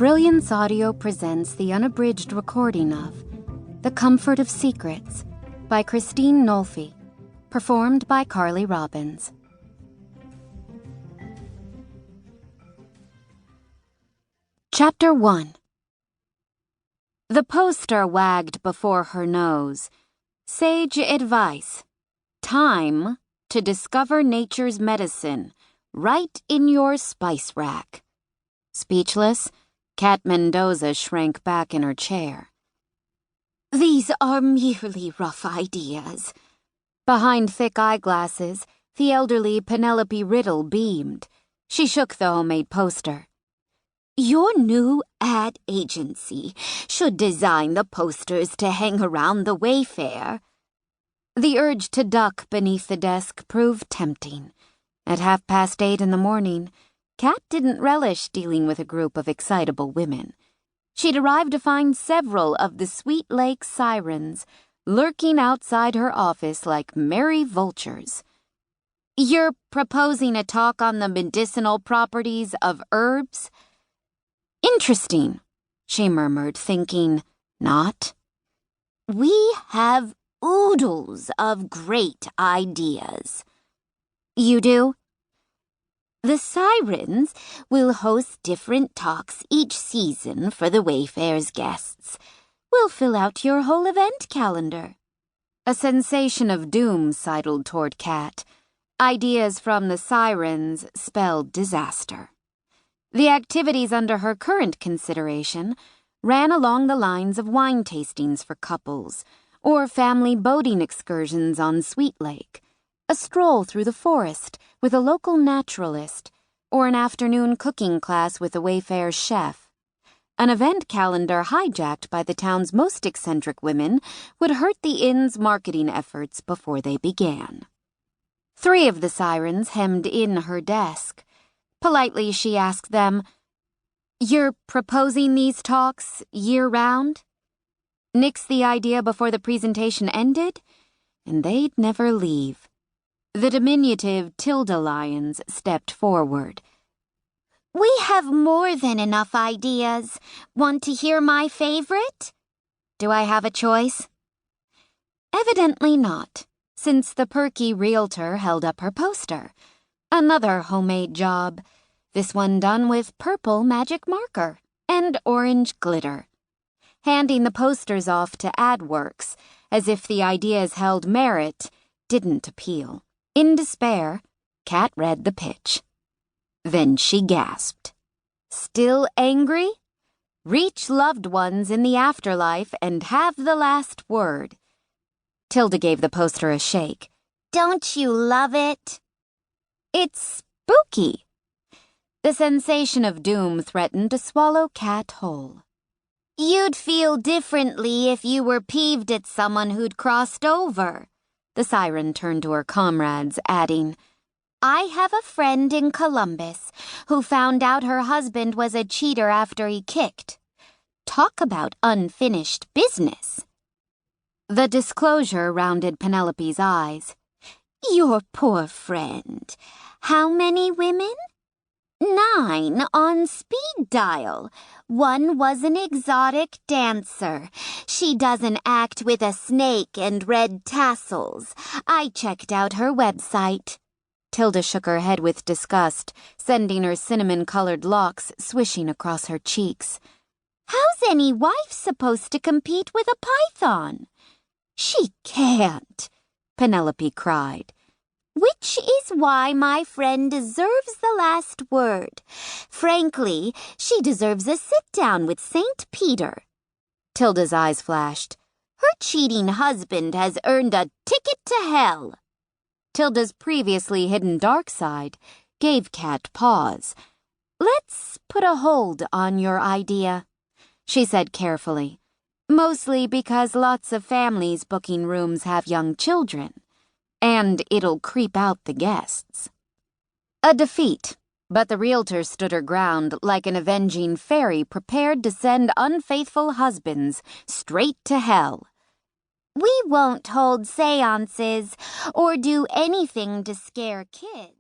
Brilliance Audio presents the unabridged recording of The Comfort of Secrets by Christine Nolfi, performed by Carly Robbins. Chapter 1. The poster wagged before her nose. Sage advice. Time to discover nature's medicine right in your spice rack. Speechless, Cat Mendoza shrank back in her chair. These are merely rough ideas. Behind thick eyeglasses, the elderly Penelope Riddle beamed. She shook the homemade poster. Your new ad agency should design the posters to hang around the Wayfair. The urge to duck beneath the desk proved tempting. At 8:30 in the morning, Cat didn't relish dealing with a group of excitable women. She'd arrived to find several of the Sweet Lake Sirens lurking outside her office like merry vultures. You're proposing a talk on the medicinal properties of herbs? Interesting, she murmured, thinking, not. We have oodles of great ideas. You do? The Sirens will host different talks each season for the Wayfair's guests. We'll fill out your whole event calendar. A sensation of doom sidled toward Cat. Ideas from the Sirens spelled disaster. The activities under her current consideration ran along the lines of wine tastings for couples, or family boating excursions on Sweet Lake, a stroll through the forest with a local naturalist, or an afternoon cooking class with a Wayfair chef. An event calendar hijacked by the town's most eccentric women would hurt the inn's marketing efforts before they began. 3 of the Sirens hemmed in her desk. Politely, she asked them, You're proposing these talks year-round? Nix the idea before the presentation ended, and they'd never leave. The diminutive Tilda Lyons stepped forward. We have more than enough ideas. Want to hear my favorite? Do I have a choice? Evidently not, since the perky realtor held up her poster. Another homemade job, this one done with purple magic marker and orange glitter. Handing the posters off to AdWorks, as if the ideas held merit, didn't appeal. In despair, Cat read the pitch. Then she gasped. Still angry? Reach loved ones in the afterlife and have the last word. Tilda gave the poster a shake. Don't you love it? It's spooky. The sensation of doom threatened to swallow Cat whole. You'd feel differently if you were peeved at someone who'd crossed over. The Siren turned to her comrades, adding, I have a friend in Columbus who found out her husband was a cheater after he kicked. Talk about unfinished business. The disclosure rounded Penelope's eyes. Your poor friend. How many women? 9 on speed dial. One was an exotic dancer. She doesn't act with a snake and red tassels. I checked out her website. Tilda shook her head with disgust, sending her cinnamon-colored locks swishing across her cheeks. How's any wife supposed to compete with a python? She can't, Penelope cried. Which is why my friend deserves the last word. Frankly, she deserves a sit-down with St. Peter. Tilda's eyes flashed. Her cheating husband has earned a ticket to hell. Tilda's previously hidden dark side gave Cat pause. Let's put a hold on your idea, she said carefully, mostly because lots of families booking rooms have young children. And it'll creep out the guests. A defeat, but the realtor stood her ground like an avenging fairy prepared to send unfaithful husbands straight to hell. We won't hold seances or do anything to scare kids.